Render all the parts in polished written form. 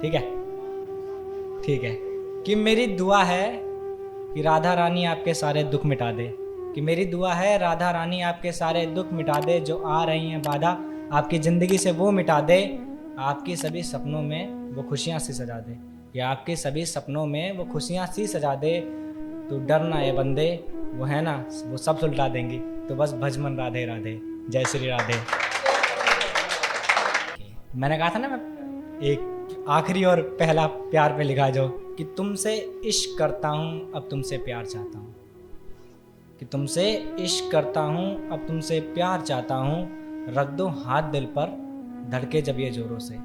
ठीक है, ठीक है। कि मेरी दुआ है कि राधा रानी आपके सारे दुख मिटा दे, कि मेरी दुआ है राधा रानी आपके सारे दुख मिटा दे, जो आ रही हैं बाधा आपकी ज़िंदगी से वो मिटा दे, आपकी सभी सपनों में वो खुशियाँ सी सजा दे, कि आपके सभी सपनों में वो खुशियाँ सी सजा दे। तो डरना ये बंदे, वो है ना, वो सब सुलटा देंगी, तो बस भजमन राधे राधे, जय श्री राधे। मैंने कहा था ना, मैं एक आखिरी और पहला प्यार पे लिखा जो, कि तुमसे इश्क करता हूँ अब तुमसे प्यार चाहता हूँ, कि तुमसे इश्क करता हूँ अब तुमसे प्यार चाहता हूँ, रख दो हाथ दिल पर धड़के जब ये जोरों से,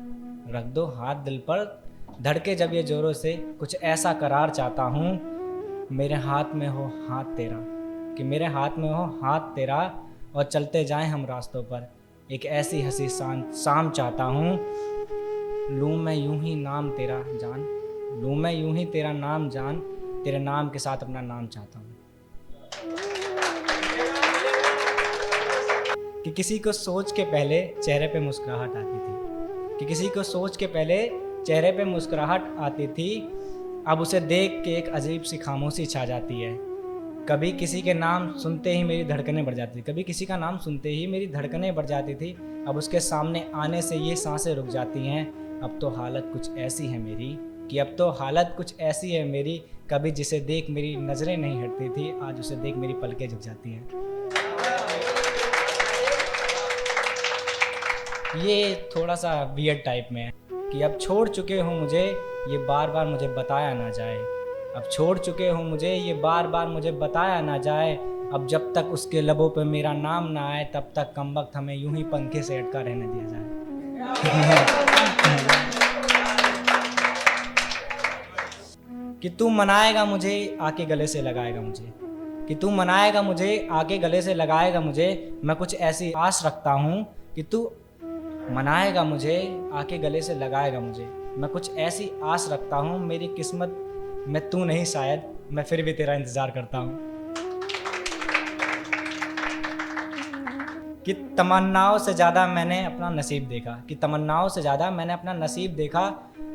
रख दो हाथ दिल पर धड़के जब ये जोरों से, कुछ ऐसा करार चाहता हूँ, मेरे हाथ में हो हाथ तेरा, कि मेरे हाथ में हो हाथ तेरा, और चलते जाएं हम रास्तों पर, एक ऐसी हंसी शाम चाहता हूँ, लूँ मैं यूं ही नाम तेरा जान, लूँ मैं यूं ही तेरा नाम जान, तेरे नाम के साथ अपना नाम चाहता हूँ। कि किसी को सोच के पहले चेहरे पे मुस्कुराहट आती थी, कि किसी को सोच के पहले चेहरे पे मुस्कुराहट आती थी, अब उसे देख के एक अजीब सी खामोशी छा जाती है। कभी किसी के नाम सुनते ही मेरी धड़कनें बढ़ जाती थी, कभी किसी का नाम सुनते ही मेरी धड़कनें बढ़ जाती थी, अब उसके सामने आने से ये सांसें रुक जाती हैं। अब तो हालत कुछ ऐसी है मेरी, कि अब तो हालत कुछ ऐसी है मेरी, कभी जिसे देख मेरी नज़रें नहीं हटती थी, आज उसे देख मेरी पलकें झुक जाती हैं। ये थोड़ा सा वियर्ड टाइप में है, कि अब छोड़ चुके हो मुझे, ये बार बार मुझे बताया ना जाए, अब छोड़ चुके हो मुझे, ये बार बार मुझे बताया ना जाए, अब जब तक उसके लबों पे मेरा नाम ना आए, तब तक कमबख्त हमें यूं ही पंखे से अटका रहने दिया जाए। कि तू मनाएगा मुझे आके गले से लगाएगा मुझे, कि तू मनाएगा मुझे आके गले से लगाएगा मुझे, मैं कुछ ऐसी आस रखता हूँ कि तू मनाएगा मुझे आके गले से लगाएगा मुझे, मैं कुछ ऐसी आस रखता हूँ, मेरी किस्मत में तू नहीं शायद, मैं फिर भी तेरा इंतज़ार करता हूँ। कि तमन्नाओं से ज़्यादा मैंने अपना नसीब देखा, कि तमन्नाओं से ज़्यादा मैंने अपना नसीब देखा,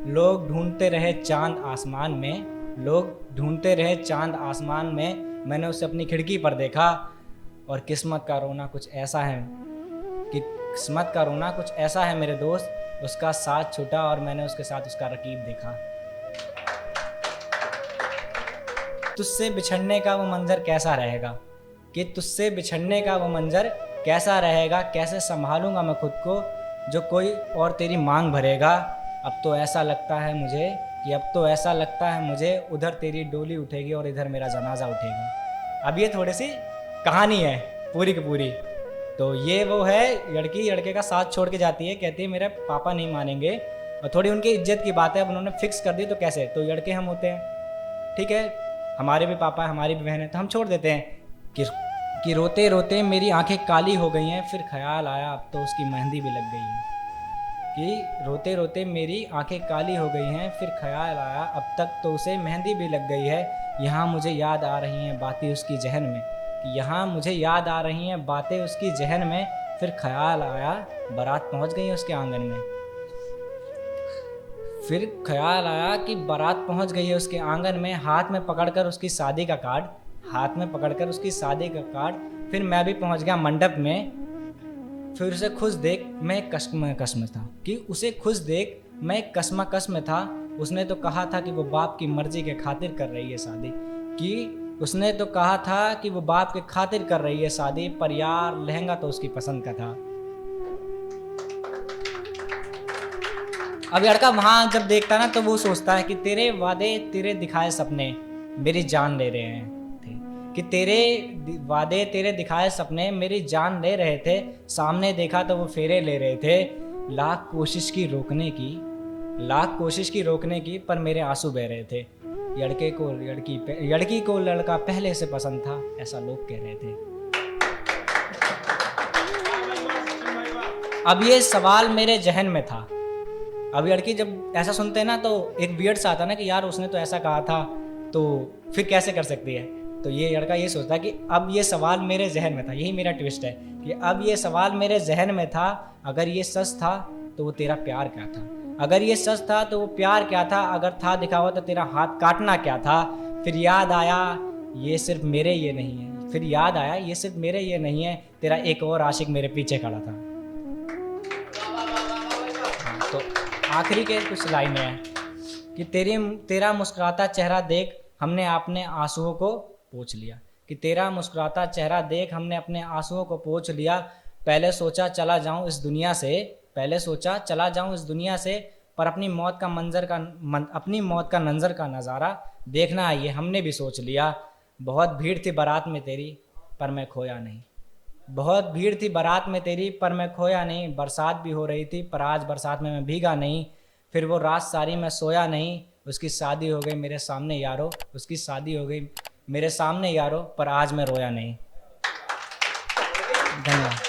लोग ढूंढते रहे चांद आसमान में, लोग ढूंढते रहे चांद आसमान में, मैंने उसे अपनी खिड़की पर देखा, और किस्मत का रोना कुछ ऐसा है, कि किस्मत का रोना कुछ ऐसा है मेरे दोस्त, उसका साथ छूटा और मैंने उसके साथ उसका रकीब देखा। तुझसे बिछड़ने का वो मंजर कैसा रहेगा, कि तुझसे बिछड़ने का वो मंजर कैसा रहेगा, कैसे संभालूंगा मैं खुद को, जो कोई और तेरी मांग भरेगा, अब तो ऐसा लगता है मुझे, कि अब तो ऐसा लगता है मुझे, उधर तेरी डोली उठेगी और इधर मेरा जनाजा उठेगा। अब ये थोड़ी सी कहानी है पूरी की पूरी। तो ये वो है, लड़की लड़के का साथ छोड़ के जाती है, कहती है मेरे पापा नहीं मानेंगे, और थोड़ी उनकी इज्जत की बात है, अब उन्होंने फिक्स कर दी, तो कैसे, तो लड़के हम होते हैं, ठीक है, हमारे भी पापा है, हमारी भी बहन है, तो हम छोड़ देते हैं। कि रोते रोते मेरी आंखें काली हो गई हैं, फिर ख्याल आया अब तो उसकी मेहंदी भी लग गई है, कि रोते रोते मेरी आंखें काली हो गई हैं, फिर ख्याल आया अब तक तो उसे मेहंदी भी लग गई है, यहाँ मुझे याद आ रही हैं बातें उसकी जहन में, कि यहाँ मुझे याद आ रही हैं बातें उसकी जहन में, फिर ख्याल आया बारात पहुँच गई उसके आंगन में, फिर ख्याल आया कि बारात पहुंच गई है उसके आंगन में, हाथ में पकड़कर उसकी शादी का कार्ड, हाथ में पकड़कर उसकी शादी का कार्ड, फिर मैं भी पहुंच गया मंडप में, फिर उसे खुश देख मैं कसम था, कि उसे खुश देख मैं कसम में था, उसने तो कहा था कि वो बाप की मर्जी के खातिर कर रही है शादी, कि उसने तो कहा था कि वो बाप के खातिर कर रही है शादी, पर यार लहंगा तो उसकी पसंद का था। अब लड़का वहाँ जब देखता ना, तो वो सोचता है कि तेरे वादे तेरे दिखाए सपने मेरी जान ले रहे हैं थे, कि तेरे वादे तेरे दिखाए सपने मेरी जान ले रहे थे, सामने देखा तो वो फेरे ले रहे थे, लाख कोशिश की रोकने की, लाख कोशिश की रोकने की, पर मेरे आंसू बह रहे थे, लड़की को लड़का पहले से पसंद था, ऐसा लोग कह रहे थे। अब ये सवाल मेरे जहन में था, अब लड़की जब ऐसा सुनते हैं ना, तो एक वियर्ड सा आता ना, कि यार उसने तो ऐसा कहा था, तो फिर कैसे कर सकती है, तो ये लड़का ये सोचता है कि अब ये सवाल मेरे जहन में था, यही मेरा ट्विस्ट है, कि अब ये सवाल मेरे जहन में था, अगर ये सच था तो वो तेरा प्यार क्या था, अगर ये सच था तो वो प्यार क्या था, अगर था दिखावा तो तेरा हाथ काटना क्या था। फिर याद आया ये सिर्फ मेरे ये नहीं है, फिर याद आया ये सिर्फ मेरे ये नहीं है, तेरा एक और आशिक मेरे पीछे खड़ा था। हाँ, तो आखिरी के कुछ लाइनें हैं कि तेरा मुस्कुराता चेहरा देख हमने अपने आंसुओं को पोंछ लिया, कि तेरा मुस्कुराता चेहरा देख हमने अपने आंसुओं को पोंछ लिया। पहले सोचा चला जाऊं इस दुनिया से, पहले सोचा चला जाऊं इस दुनिया से, पर अपनी मौत का अपनी मौत का मंजर का नज़ारा देखना है ये हमने भी सोच लिया। बहुत भीड़ थी बारात में तेरी पर मैं खोया नहीं, बहुत भीड़ थी बारात में तेरी पर मैं खोया नहीं। बरसात भी हो रही थी पर आज बरसात में मैं भीगा नहीं। फिर वो रात सारी मैं सोया नहीं, उसकी शादी हो गई मेरे सामने यारो, उसकी शादी हो गई मेरे सामने यारो, पर आज मैं रोया नहीं। धन्यवाद।